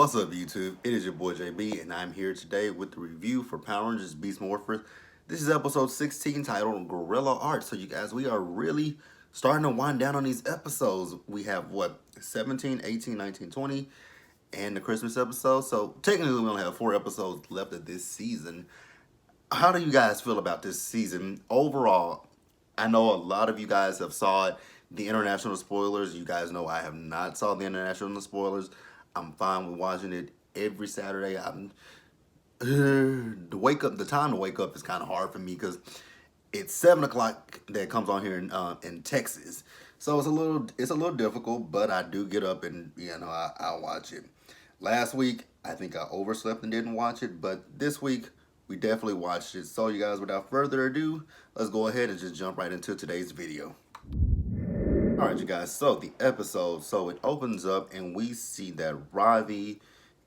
What's up, YouTube? It is your boy JB, and I'm here today with the review for Power Rangers Beast Morphers. This is episode 16 titled Gorilla Art. So, you guys, we are really starting to wind down on these episodes. We have, 17, 18, 19, 20, and the Christmas episode. So, technically, we only have 4 episodes left of this season. How do you guys feel about this season overall? I know a lot of you guys have saw the international spoilers. You guys know I have not saw the international spoilers. I'm fine with watching it every Saturday. The time to wake up is kind of hard for me because it's 7 o'clock that comes on here in Texas, so it's a little difficult. But I do get up and I'll watch it. Last week I think I overslept and didn't watch it, but this week we definitely watched it. So, you guys, without further ado, let's go ahead and just jump right into today's video. Alright, you guys, so the episode, it opens up and we see that Ravi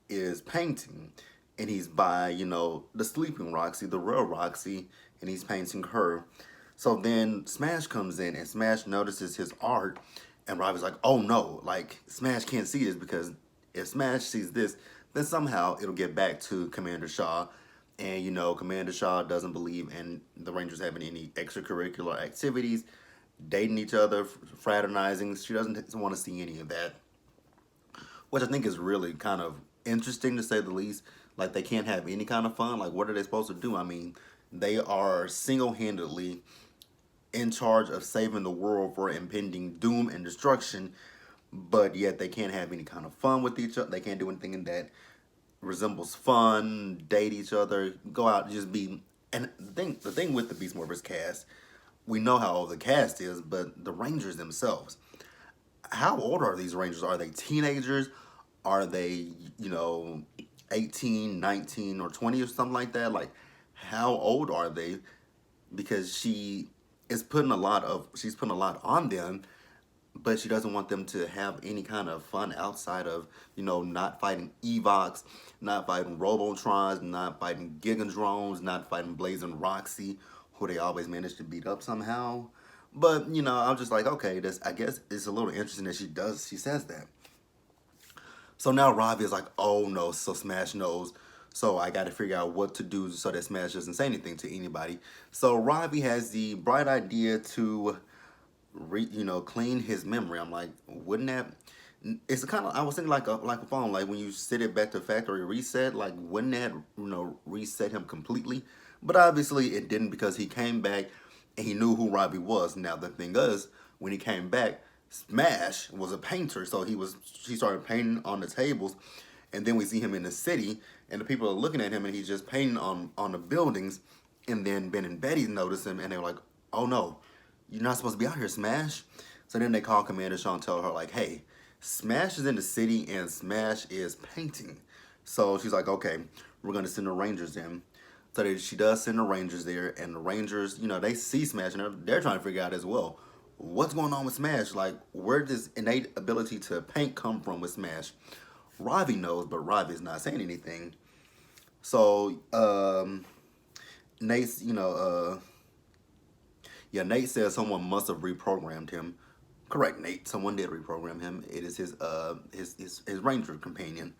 is painting. And he's by, the sleeping Roxy, the real Roxy, and he's painting her. So then Smash comes in and Smash notices his art, and Ravi's like, oh no, like, Smash can't see this, because if Smash sees this, then somehow it'll get back to Commander Shaw. And, Commander Shaw doesn't believe in the Rangers having any extracurricular activities, dating each other, fraternizing. She doesn't want to see any of that, which I think is really kind of interesting, to say the least. Like, they can't have any kind of fun. Like, what are they supposed to do? I mean, they are single-handedly in charge of saving the world for impending doom and destruction, but yet they can't have any kind of fun with each other. They can't do anything that resembles fun, date each other, go out, just be. And the thing with the Beast Morphers cast, we know how old the cast is, but the Rangers themselves, how old are these Rangers? Are they teenagers? Are they, 18, 19, or 20 or something like that? Like, how old are they? Because she's putting a lot on them, but she doesn't want them to have any kind of fun outside of, not fighting Evox, not fighting Robotrons, not fighting Gigadrones, not fighting Blazing Roxy, who they always manage to beat up somehow. But, I'm just like, okay, I guess it's a little interesting that she says that. So now Ravi is like, oh no, so Smash knows. So I got to figure out what to do so that Smash doesn't say anything to anybody. So Ravi has the bright idea to clean his memory. I'm like, wouldn't that? It's kind of, I was thinking like a phone, like when you set it back to factory reset, like wouldn't that reset him completely? But obviously it didn't, because he came back and he knew who Ravi was. Now the thing is, when he came back, Smash was a painter, so she started painting on the tables, and then we see him in the city, and the people are looking at him, and he's just painting on the buildings. And then Ben and Betty notice him, and they're like, oh no, you're not supposed to be out here, Smash. So then they call Commander Shaw and tell her, like, hey, Smash is in the city and Smash is painting. So she's like, okay, we're going to send the Rangers in. So she does send the Rangers there, and the Rangers, they see Smash, and they're trying to figure out as well, what's going on with Smash? Like, where does innate ability to paint come from with Smash? Ravi knows, but Ravi's not saying anything. So, Nate's, Nate says someone must have reprogrammed him. Correct, Nate. Someone did reprogram him. It is his Ranger companion.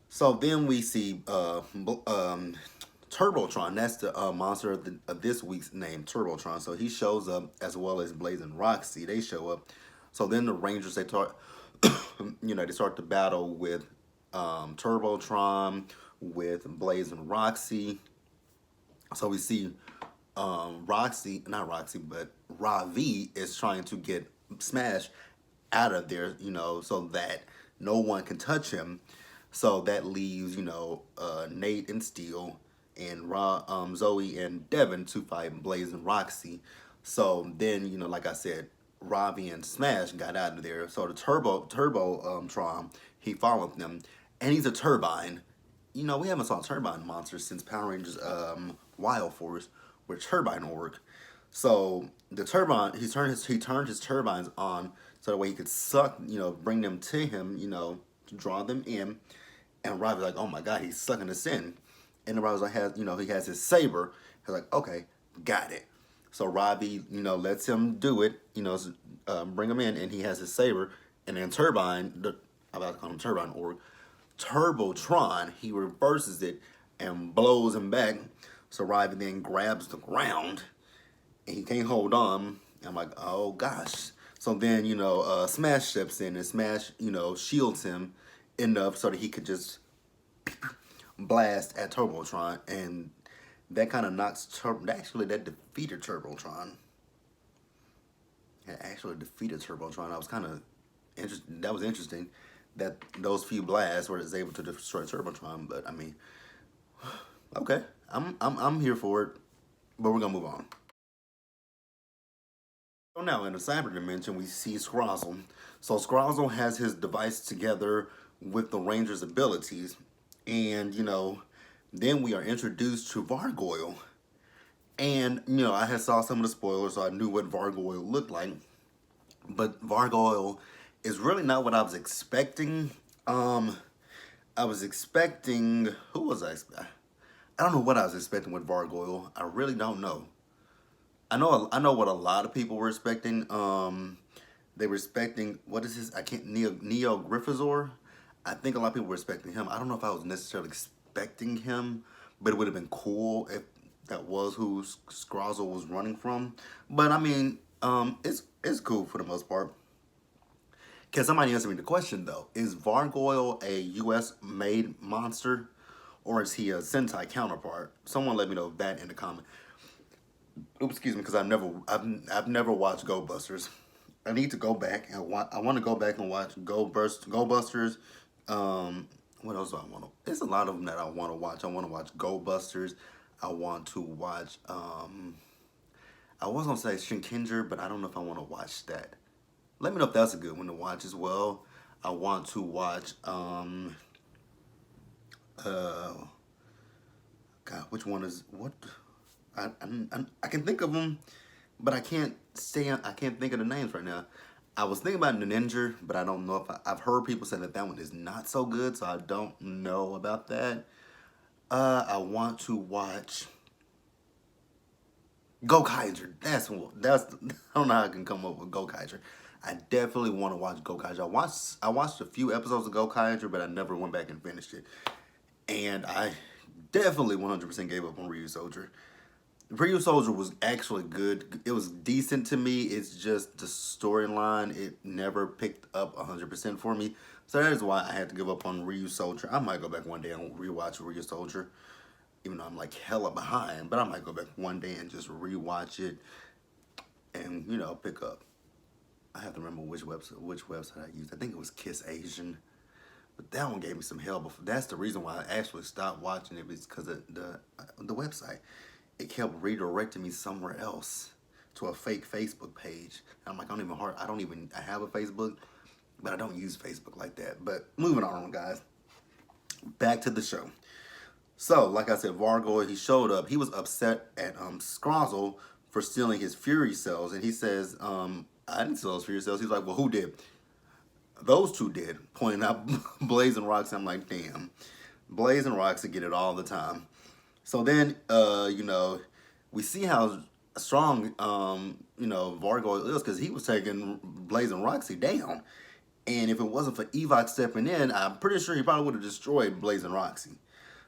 So then we see Turbotron. That's the monster of this week's name, Turbotron. So he shows up, as well as Blaze and Roxy. They show up. So then the Rangers, they start, they start the battle with Turbotron, with Blaze and Roxy. So we see Ravi is trying to get Smash out of there, so that no one can touch him. So that leaves, Nate and Steel and Zoe and Devin to fight Blaze and Roxy. So then, like I said, Ravi and Smash got out of there. So the Tron, he followed them, and he's a turbine. We haven't saw turbine monsters since Power Rangers Wild Force, where turbine work. So the turbine, he turned his turbines on so that way he could suck, bring them to him, to draw them in. And Ravi's like, oh my God, he's sucking us in. And the Ravi's like, he has his saber. He's like, okay, got it. So Ravi, lets him do it, bring him in, and he has his saber. And then Turbine, I'm about to call him Turbine Org, Turbotron, he reverses it and blows him back. So Ravi then grabs the ground and he can't hold on. I'm like, oh gosh. So then, Smash steps in and Smash, shields him enough so that he could just blast at Turbotron. And that kind of that defeated Turbotron. It actually defeated Turbotron. I was kind of interested. That was interesting that those few blasts were able to destroy Turbotron. But I mean, okay, I'm here for it. But we're gonna move on. So now in the cyber dimension, we see Scrozzle. So Scrozzle has his device together with the Ranger's abilities, and then we are introduced to Vargoyle. And I had saw some of the spoilers, so I knew what Vargoyle looked like. But Vargoyle is really not what I was expecting. I was expecting, who was I don't know what I was expecting with Vargoyle. I really don't know. I know what a lot of people were expecting. They were expecting, what is his? I can't Neo Griffizor. I think a lot of people were expecting him. I don't know if I was necessarily expecting him, but it would have been cool if that was who Scrozzle was running from. But I mean, it's cool for the most part. Can somebody answer me the question though? Is Vargoyle a U.S. made monster, or is he a Sentai counterpart? Someone let me know that in the comment. Oops, excuse me, because I've never watched Go Busters. I need to go back and I want to go back and watch Go Busters. What else do I want to? There's a lot of them that I want to watch. I want to watch Go Busters. I want to watch. I was gonna say Shinkenger, but I don't know if I want to watch that. Let me know if that's a good one to watch as well. I want to watch. God, which one is what? I can think of them, but I can't think of the names right now. I was thinking about Ninja, but I don't know if I've heard people say that one is not so good, so I don't know about that. I want to watch Gokaiger. That's I don't know how I can come up with Gokaiger. I definitely want to watch Gokaiger. I watched a few episodes of Gokaiger, but I never went back and finished it. And I definitely 100% gave up on Ryu Soldier. Ryu Soldier was actually good. It was decent to me. It's just the storyline, it never picked up 100% for me. So that is why I had to give up on Ryu Soldier. I might go back one day and rewatch Ryu Soldier, even though I'm like hella behind. But I might go back one day and just rewatch it and, pick up. I have to remember which website I used. I think it was Kiss Asian. But that one gave me some hell. But that's the reason why I actually stopped watching it, was because of the website. It kept redirecting me somewhere else to a fake Facebook page. I'm like, I have a Facebook, but I don't use Facebook like that. But moving on, guys. Back to the show. So, like I said, Vargoyle, he showed up. He was upset at Scrozzle for stealing his Fury cells. And he says, I didn't steal those Fury cells. He's like, well, who did? Those two did, pointing out Blaze and Roxy. I'm like, damn. Blaze and Roxy get it all the time. So then, we see how strong, Vargoyle is, because he was taking Blaze and Roxy down. And if it wasn't for Evox stepping in, I'm pretty sure he probably would have destroyed Blaze and Roxy.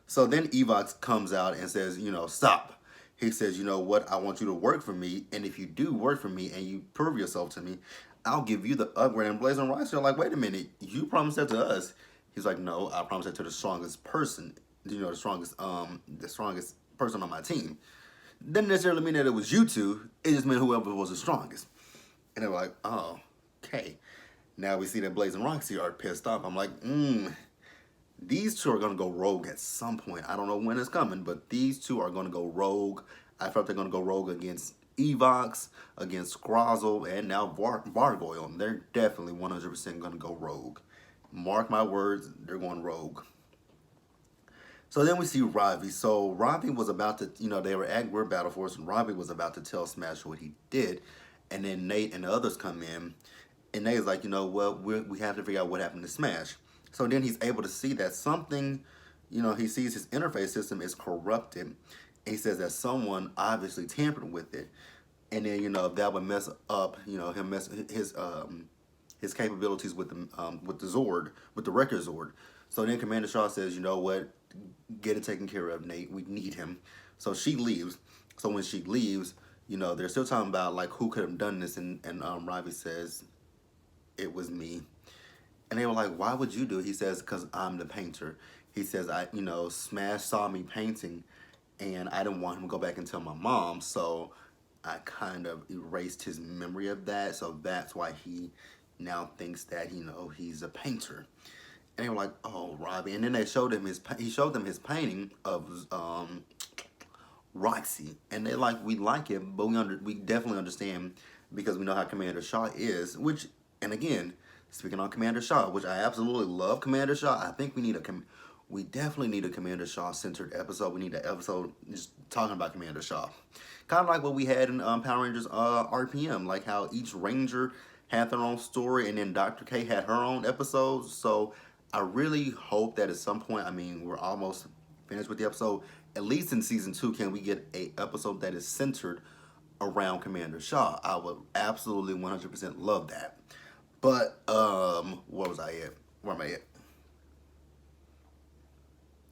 So then Evox comes out and says, stop. He says, you know what, I want you to work for me. And if you do work for me and you prove yourself to me, I'll give you the upgrade. And Blaze and Roxy are like, wait a minute, you promised that to us. He's like, no, I promised that to the strongest person. The strongest person on my team. Didn't necessarily mean that it was you two. It just meant whoever was the strongest. And they're like, oh, okay. Now we see that Blaze and Roxy are pissed off. I'm like, these two are going to go rogue at some point. I don't know when it's coming, but these two are going to go rogue. I felt they're going to go rogue against Evox, against Scrozzle, and now Vargoyle. They're definitely 100% going to go rogue. Mark my words, they're going rogue. So then we see Ravi. So Ravi was about to, they were at Weird Battle Force, and Ravi was about to tell Smash what he did. And then Nate and the others come in, and Nate's like, we have to figure out what happened to Smash. So then he's able to see that something, he sees his interface system is corrupted. And he says that someone obviously tampered with it. And then, that would mess up, his capabilities with the Zord, with the Wrecker Zord. So then Commander Shaw says, you know what, get it taken care of, Nate. We need him. So she leaves. So when she leaves, they're still talking about like who could have done this, and Ravi says it was me. And they were like, why would you do it? He says, because I'm the painter. He says, Smash saw me painting and I didn't want him to go back and tell my mom. So I kind of erased his memory of that. So that's why he now thinks that, he's a painter. And they were like, oh, Robbie. And then he showed them his painting of Roxy. And they're like, we like it, but we definitely understand because we know how Commander Shaw is, which, and again, speaking on Commander Shaw, which I absolutely love Commander Shaw. I think we definitely need a Commander Shaw centered episode. We need an episode just talking about Commander Shaw. Kind of like what we had in Power Rangers RPM, like how each Ranger had their own story and then Dr. K had her own episodes. So I really hope that at some point, I mean, we're almost finished with the episode. At least in season 2, can we get a episode that is centered around Commander Shaw? I would absolutely 100% love that. But where was I at? Where am I at?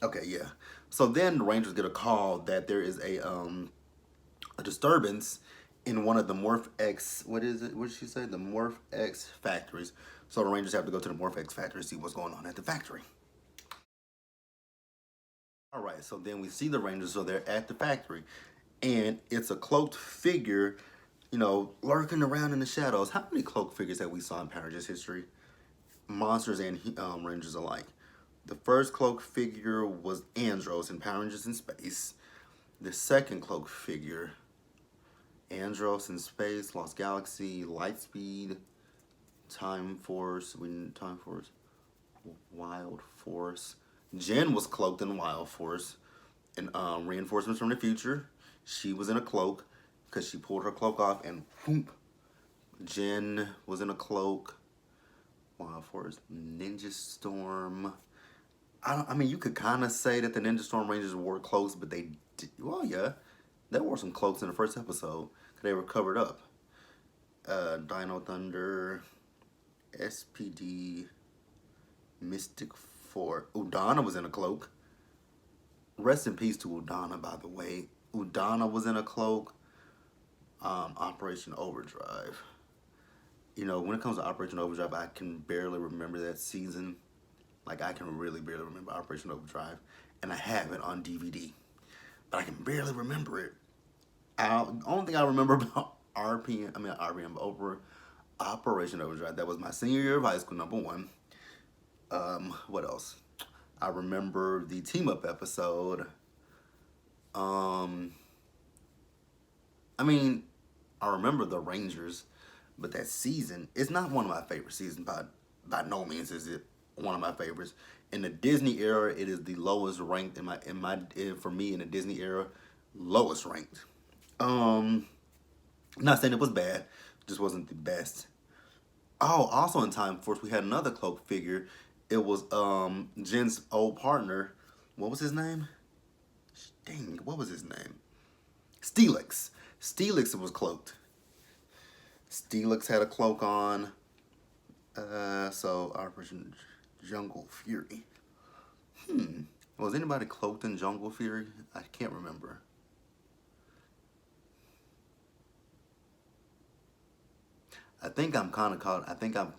Okay, yeah. So then the Rangers get a call that there is a disturbance in one of the Morph X. What is it? What did she say? The Morph X factories. So the Rangers have to go to the Morph X factory to see what's going on at the factory. All right. So then we see the Rangers. So they're at the factory, and it's a cloaked figure, lurking around in the shadows. How many cloaked figures have we saw in Power Rangers history? Monsters and Rangers alike. The first cloaked figure was Andros in Power Rangers in Space. The second cloaked figure, Andros in Space, Lost Galaxy, Lightspeed, Time Force, Wild Force. Jen was cloaked in Wild Force. And Reinforcements from the Future, she was in a cloak because she pulled her cloak off and whoop. Jen was in a cloak. Wild Force, Ninja Storm. I mean, you could kind of say that the Ninja Storm Rangers wore cloaks, but they did, well, yeah, they wore some cloaks in the first episode because they were covered up. Dino Thunder, SPD, Mystic Four. Udana was in a cloak. Rest in peace to Udana, by the way. Udana was in a cloak. Operation Overdrive. When it comes to Operation Overdrive, I can barely remember that season. Like, I can really barely remember Operation Overdrive. And I have it on DVD. But I can barely remember it. The only thing I remember about Operation Overdrive, that was my senior year of high school, number one. What else? I remember the team-up episode. I mean, I remember the Rangers, but that season, it's not one of my favorite seasons. By no means is it one of my favorites. In the Disney era, it is the lowest ranked for me in the Disney era, lowest ranked. Not saying it was bad, just wasn't the best. Oh, also in Time Force, we had another cloak figure. It was Jen's old partner. What was his name? Dang, what was his name? Steelix. Steelix was cloaked. Steelix had a cloak on. So Operation Jungle Fury. Was anybody cloaked in Jungle Fury? I can't remember. I think I'm kind of caught. I think I've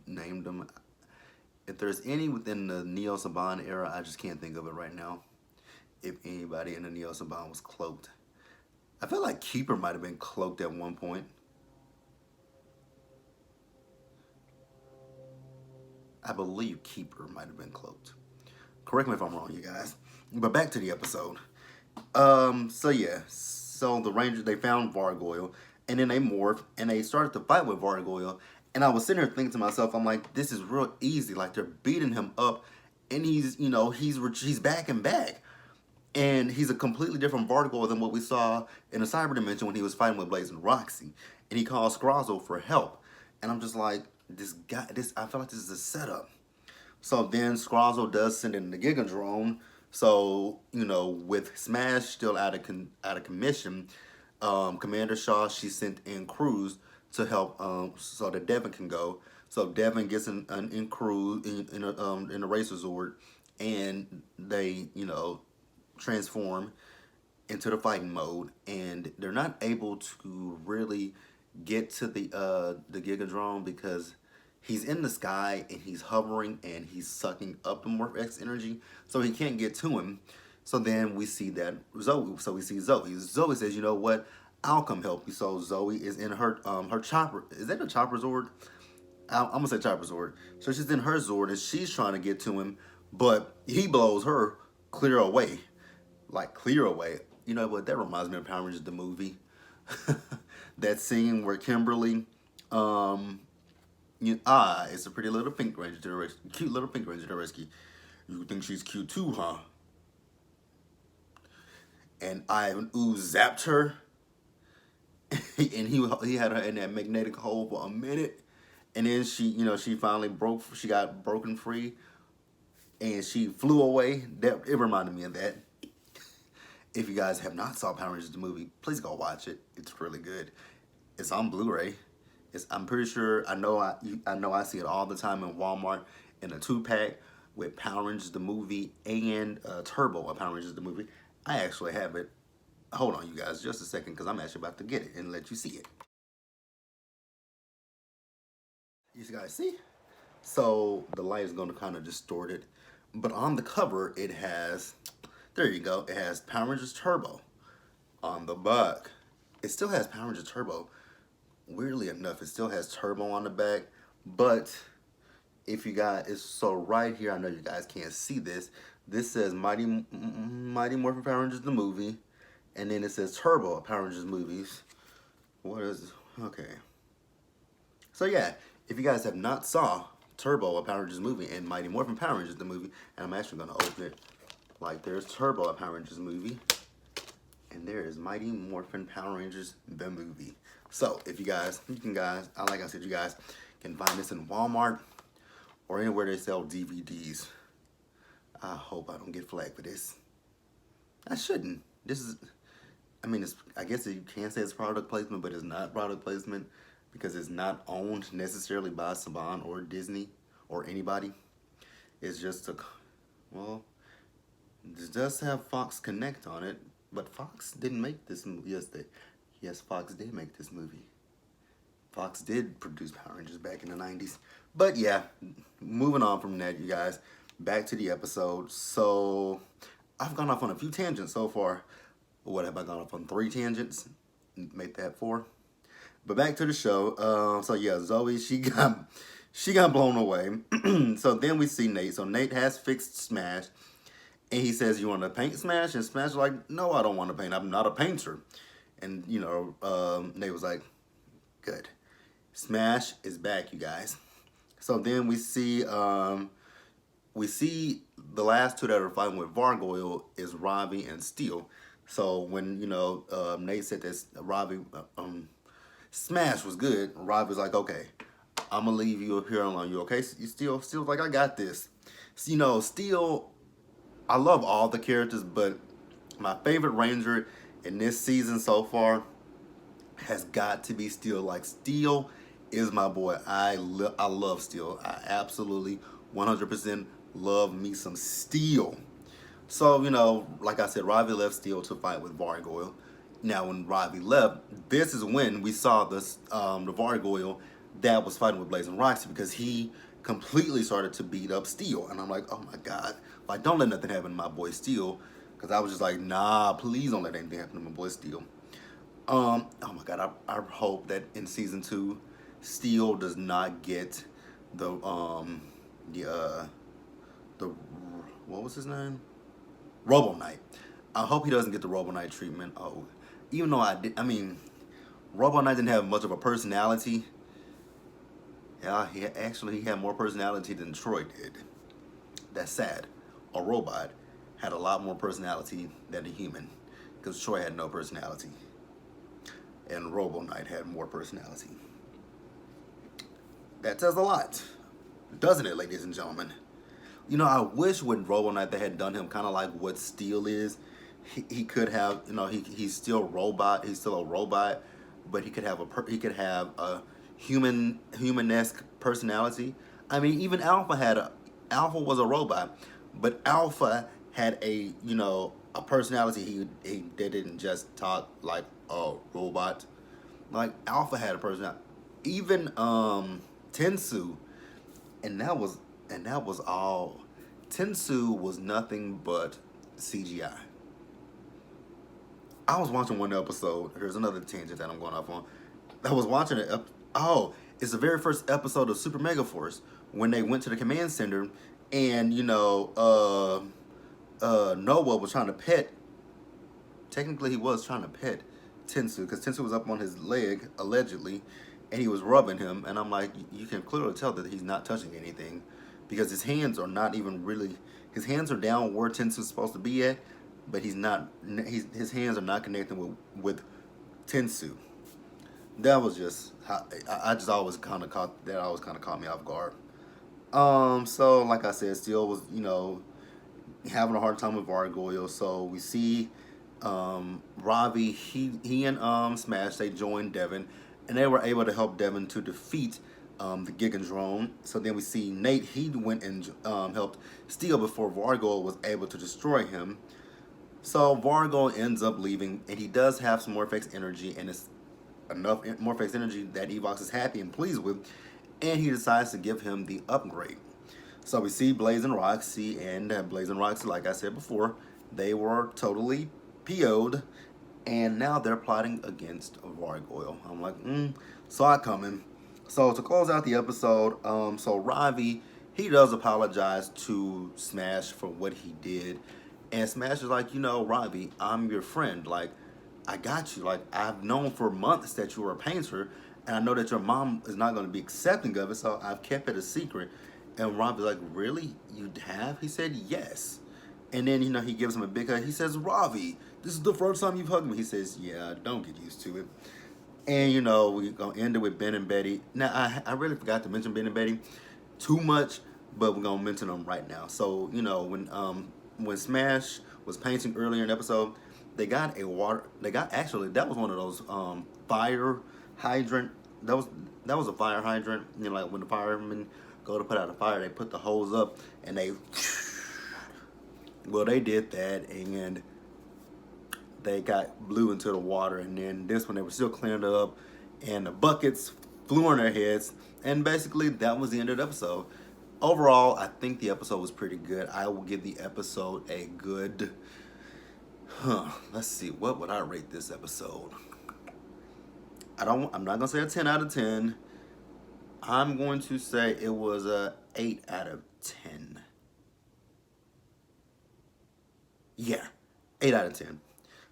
named them. If there's any within the Neo Saban era, I just can't think of it right now. If anybody in the Neo Saban was cloaked, I feel like Keeper might have been cloaked at one point. I believe Keeper might have been cloaked. Correct me if I'm wrong, you guys. But back to the episode. So yeah. So the Rangers, they found Vargoyle, and then they morphed, and they started to fight with Vargoyle. And I was sitting here thinking to myself, I'm like, this is real easy. Like, they're beating him up, and he's back and back. And he's a completely different Vargoyle than what we saw in the Cyber Dimension when he was fighting with Blaze and Roxy. And he calls Scrozzle for help. And I'm just like, I feel like this is a setup. So then Scrozzle does send in the Gigadrone. So, with Smash still out of commission, Commander Shaw, she sent in crews to help so that Devin can go. So Devin gets in crew in a racer Zord, and they transform into the fighting mode, and they're not able to really get to the Gigadrone because he's in the sky and he's hovering and he's sucking up the Morph X energy, so he can't get to him. So then we see that Zoe. So we see Zoe. Zoe says, "You know what? I'll come help you." So Zoe is in her chopper. Is that a chopper Zord? I'm gonna say chopper Zord. So she's in her Zord and she's trying to get to him, but he blows her clear away, like clear away. You know what? That reminds me of Power Rangers the movie. That scene where Kimberly, it's a pretty little pink ranger to the rescue, cute little pink ranger to the rescue. You think she's cute too, huh? And Ivan Ooze zapped her, and he had her in that magnetic hole for a minute, and then she finally she got broken free, and she flew away. That it reminded me of that. If you guys have not saw Power Rangers the movie, please go watch it. It's really good. It's on Blu-ray. I'm pretty sure I see it all the time in Walmart in a 2-pack with Power Rangers the movie and Turbo of Power Rangers the movie. I actually have it. Hold on, you guys, just a second, because I'm actually about to get it and let you see it. You guys see? So the light is going to kind of distort it, but on the cover it has, there you go, it has Power Rangers Turbo on the back. It still has Power Rangers Turbo. Weirdly enough, it still has Turbo on the back, but if you guys, it's so right here, I know you guys can't see this. This says Mighty Morphin Power Rangers the movie, and then it says Turbo Power Rangers movies. What is, okay. So yeah, if you guys have not saw Turbo, a Power Rangers movie, and Mighty Morphin Power Rangers the movie, and I'm actually gonna open it, like there's Turbo, a Power Rangers movie, and there is Mighty Morphin Power Rangers the movie. So if you guys, like I said, you guys can find this in Walmart or anywhere they sell DVDs. I hope I don't get flagged for this. I shouldn't. This is, I mean, I guess you can say it's product placement, but it's not product placement because it's not owned necessarily by Saban or Disney or anybody. It's just well, it does have Fox Connect on it, but Fox didn't make this movie. Yes, Fox did make this movie. Fox did produce Power Rangers back in the 90s. But yeah, moving on from that, you guys, back to the episode. So I've gone off on a few tangents so far. What have I gone off on? 3 tangents? Make that 4. But back to the show. So yeah, Zoe, she got blown away. So then we see Nate. So Nate has fixed Smash. And he says, "You want to paint Smash?" And Smash is like, "No, I don't want to paint. I'm not a painter." And Nate was like, "Good. Smash is back, you guys." So then we see the last 2 that are fighting with Vargoyle is Ravi and Steel. So when Nate said that Ravi Smash was good, Ravi was like, "Okay, I'm gonna leave you up here alone. You okay? You Steel's like, I got this." So, Steel, I love all the characters, but my favorite Ranger in this season so far has got to be Steel. Like, Steel is my boy. I love Steel. I absolutely 100% love me some Steel. So, like I said, Ravi left Steel to fight with Vargoyle. Now, when Ravi left, this is when we saw the Vargoyle that was fighting with Blazing Roxy, because he completely started to beat up Steel. And I'm like, oh my God. Like, don't let nothing happen to my boy Steel. Because I was just like, nah, please don't let anything happen to my boy Steel. Oh my God, I hope that in season 2, Steel does not get the what was his name? Robo Knight. I hope he doesn't get the Robo Knight treatment. Oh, even though Robo Knight didn't have much of a personality. Yeah, he had more personality than Troy did. That's sad. A robot had a lot more personality than a human, because Troy had no personality. And Robo Knight had more personality. That says a lot, doesn't it, ladies and gentlemen? I wish with Robo Knight they had done him kind of like what Steel is. He could have, he's still a robot, but he could have humanesque personality. I mean, even Alpha was a robot, but Alpha had a personality. He they didn't just talk like a robot. Like Alpha had a personality. Even Tensu, and that was all. Tensu was nothing but CGI. I was watching one episode. There's another tangent that I'm going off on. I was watching it. Oh, it's the very first episode of Super Mega Force when they went to the command center, and Noah was trying to pet. Technically, he was trying to pet Tensu because Tensu was up on his leg allegedly, and he was rubbing him. And I'm like, you can clearly tell that he's not touching anything because his hands are not even really. His hands are down where Tensu's supposed to be at, but he's not. His hands are not connecting with Tensu. That was just I just always kind of caught that always kind of caught me off guard. So like I said, still was having a hard time with Vargoyle. So we see Ravi, he and Smash, they joined Devin, and they were able to help Devin to defeat the Gigandrone. So then we see Nate, he went and helped Steel before Vargoyle was able to destroy him. So Vargoyle ends up leaving, and he does have some Morphex energy, and it's enough Morphex energy that Evox is happy and pleased with, and he decides to give him the upgrade. So we see Blaze and Roxy, and Blaze and Roxy, like I said before, they were totally PO'd, and now they're plotting against Vargoyle. I'm like, saw it coming. So to close out the episode, so Ravi, he does apologize to Smash for what he did, and Smash is like, Ravi, I'm your friend. Like, I got you. Like, I've known for months that you were a painter, and I know that your mom is not going to be accepting of it, so I've kept it a secret. And Rob is like, really? You have? He said, yes. And then, he gives him a big hug. He says, Ravi, this is the first time you've hugged me. He says, yeah, don't get used to it. And, we're going to end it with Ben and Betty. Now, I really forgot to mention Ben and Betty too much, but we're going to mention them right now. So, when Smash was painting earlier in the episode, actually, that was one of those fire hydrant. That was a fire hydrant. Like when the firemen go to put out a fire, they put the hose up and they did that, and they got blew into the water. And then this one, they were still cleaning it up, and the buckets flew on their heads, and basically that was the end of the episode. Overall, I think the episode was pretty good. I will give the episode a good let's see, what would I rate this episode? I'm not gonna say a 10 out of 10. I'm going to say it was a 8 out of 10. Yeah, 8 out of 10.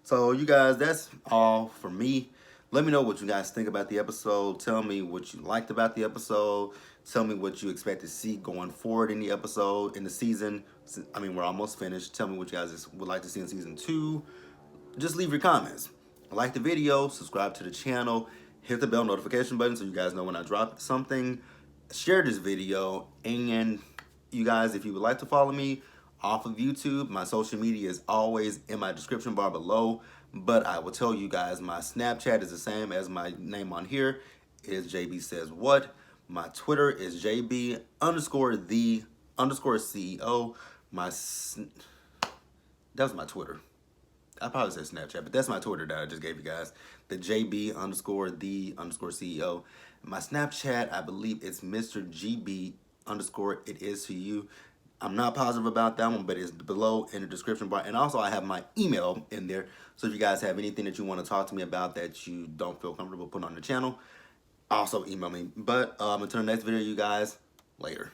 So you guys, that's all for me. Let me know what you guys think about the episode. Tell me what you liked about the episode. Tell me what you expect to see going forward in the episode, in the season. I mean, we're almost finished. Tell me what you guys would like to see in season 2. Just leave your comments. Like the video, subscribe to the channel, hit the bell notification button so you guys know when I drop something. Share this video, and you guys, if you would like to follow me off of YouTube, my social media is always in my description bar below. But I will tell you guys, my Snapchat is the same as my name on here. It is Jbsayzwhat. My Twitter is JB_the_CEO. That was my Twitter. I probably said Snapchat, but that's my Twitter that I just gave you guys. The JB_the_CEO. My Snapchat, I believe it's Mr. GB_ it is to you. I'm not positive about that one, but it's below in the description bar. And also I have my email in there. So if you guys have anything that you want to talk to me about that you don't feel comfortable putting on the channel, also email me. But until the next video, you guys, later.